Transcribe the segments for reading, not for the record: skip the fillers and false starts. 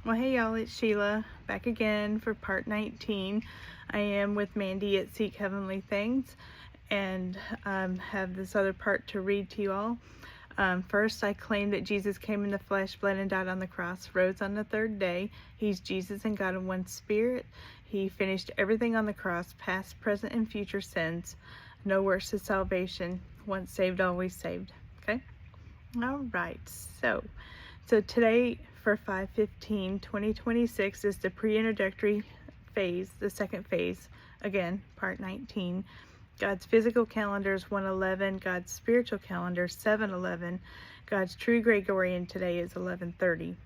Well, hey y'all, it's Sheila back again for part 19. I am with Mandy at Seek Heavenly Things and have this other part to read to you all. First, I claim that Jesus came in the flesh, bled and died on the cross, rose on the third day. He's Jesus and God in one spirit. He finished everything on the cross, past, present, and future sins. No worse to salvation. Once saved, always saved. Okay? All right. So today for 5/15/2026 is the pre-introductory phase, the second phase, again, part 19. God's physical calendar is 111, God's spiritual calendar 711, God's true Gregorian today is 1130.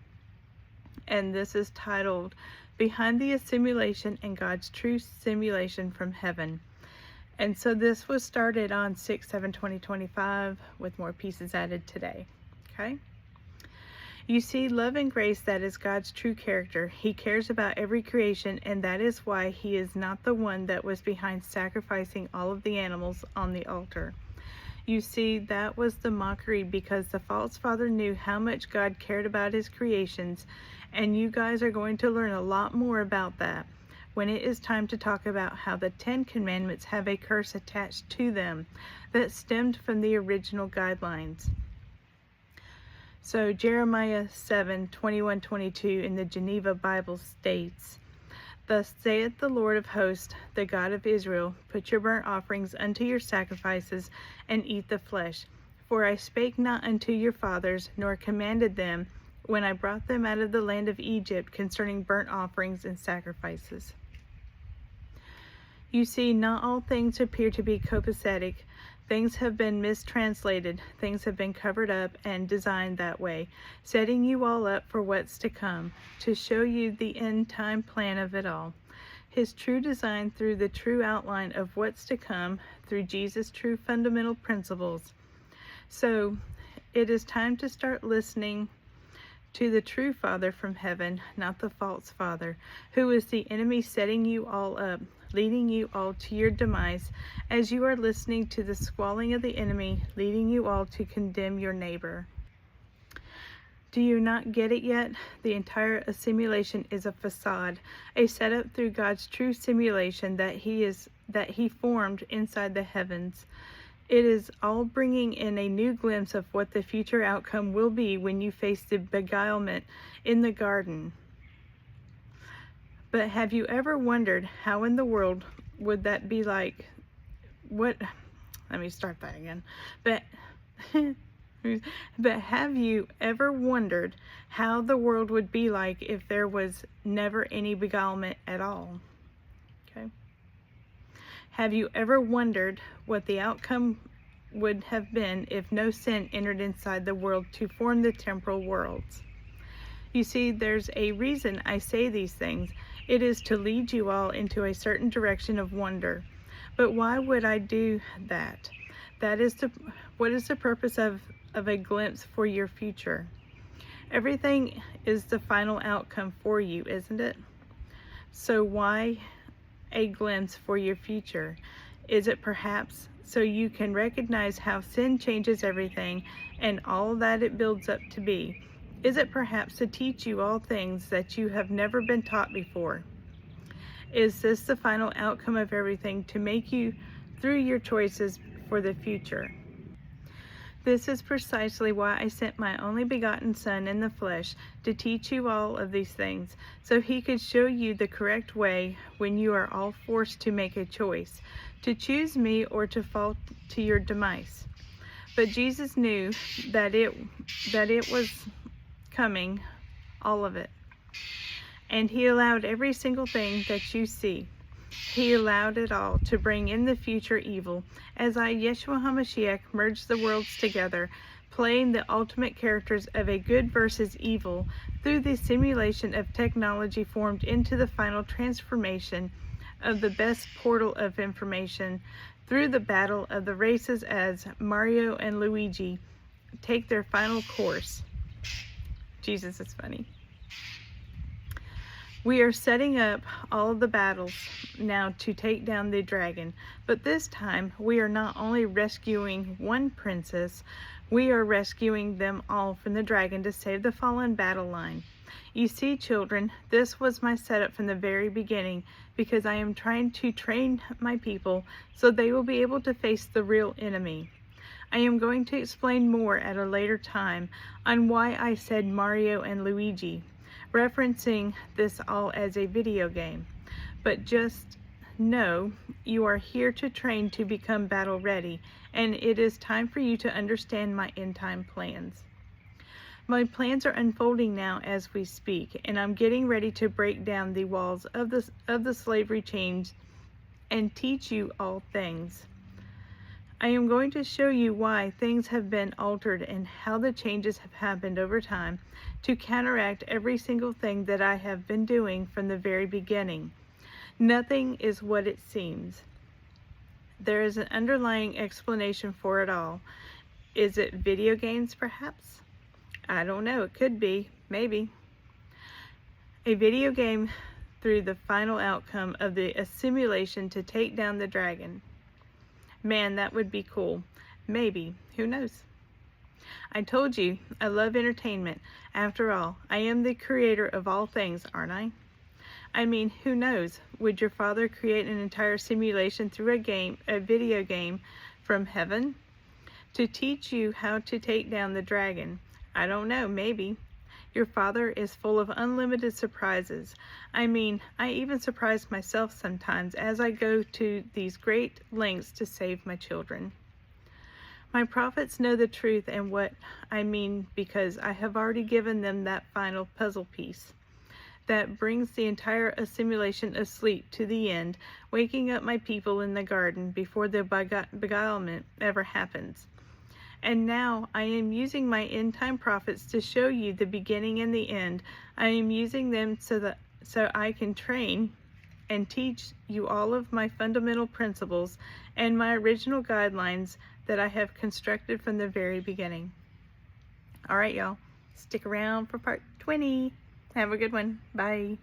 And this is titled Behind the Assimilation and God's True Simulation from Heaven. And so this was started on 6/7/2025 with more pieces added today. Okay? You see, love and grace, that is God's true character. He cares about every creation, and that is why He is not the one that was behind sacrificing all of the animals on the altar. You see, that was the mockery because the false father knew how much God cared about His creations, and you guys are going to learn a lot more about that when it is time to talk about how the 10 Commandments have a curse attached to them that stemmed from the original guidelines. So Jeremiah 7:21-22 in the Geneva Bible states, Thus saith the Lord of hosts, the God of Israel, Put your burnt offerings unto your sacrifices, and eat the flesh. For I spake not unto your fathers, nor commanded them, when I brought them out of the land of Egypt, concerning burnt offerings and sacrifices. You see, not all things appear to be copacetic. Things have been mistranslated, things have been covered up and designed that way, setting you all up for what's to come, to show you the end time plan of it all. His true design through the true outline of what's to come, through Jesus' true fundamental principles. So, it is time to start listening to the true Father from heaven, not the false Father, who is the enemy setting you all up, leading you all to your demise, as you are listening to the squalling of the enemy, leading you all to condemn your neighbor. Do you not get it yet? The entire assimilation is a facade, a setup through God's true simulation that He formed inside the heavens. It is all bringing in a new glimpse of what the future outcome will be when you face the beguilement in the garden. But have you ever wondered how in the world would that be like? Let me start that again. But have you ever wondered how the world would be like if there was never any beguilement at all? Okay. Have you ever wondered what the outcome would have been if no sin entered inside the world to form the temporal worlds? You see, there's a reason I say these things. It is to lead you all into a certain direction of wonder. But why would I do that? What is the purpose of a glimpse for your future? Everything is the final outcome for you, isn't it? So why a glimpse for your future? Is it perhaps so you can recognize how sin changes everything and all that it builds up to be? Is it perhaps to teach you all things that you have never been taught before? Is this the final outcome of everything to make you through your choices for the future? This is precisely why I sent my only begotten Son in the flesh to teach you all of these things, so He could show you the correct way when you are all forced to make a choice, to choose me or to fall to your demise. But Jesus knew that it was coming, all of it. And He allowed every single thing that you see. He allowed it all to bring in the future evil, as I, Yeshua HaMashiach, merged the worlds together, playing the ultimate characters of a good versus evil through the simulation of technology formed into the final transformation of the best portal of information through the battle of the races as Mario and Luigi take their final course. Jesus is funny. We are setting up all of the battles now to take down the dragon, but this time we are not only rescuing one princess, we are rescuing them all from the dragon to save the fallen battle line. You see, children, this was my setup from the very beginning, because I am trying to train my people so they will be able to face the real enemy. I am going to explain more at a later time on why I said Mario and Luigi, referencing this all as a video game. But just know you are here to train to become battle ready, and it is time for you to understand my end time plans. My plans are unfolding now as we speak, and I'm getting ready to break down the walls of the slavery chains and teach you all things. I am going to show you why things have been altered and how the changes have happened over time to counteract every single thing that I have been doing from the very beginning. Nothing is what it seems. There is an underlying explanation for it all. Is it video games, perhaps? I don't know. It could be. Maybe. A video game through the final outcome of the assimilation to take down the dragon. Man, that would be cool. Maybe. Who knows? I told you, I love entertainment. After all, I am the creator of all things, aren't I? I mean, who knows? Would your father create an entire simulation through a video game from heaven to teach you how to take down the dragon? I don't know, maybe. Your father is full of unlimited surprises. I mean, I even surprise myself sometimes as I go to these great lengths to save my children. My prophets know the truth and what I mean, because I have already given them that final puzzle piece that brings the entire assimilation of sleep to the end, waking up my people in the garden before the beguilement ever happens. And now I am using my end-time prophets to show you the beginning and the end. I am using them so I can train and teach you all of my fundamental principles and my original guidelines that I have constructed from the very beginning. All right, y'all. Stick around for part 20. Have a good one. Bye.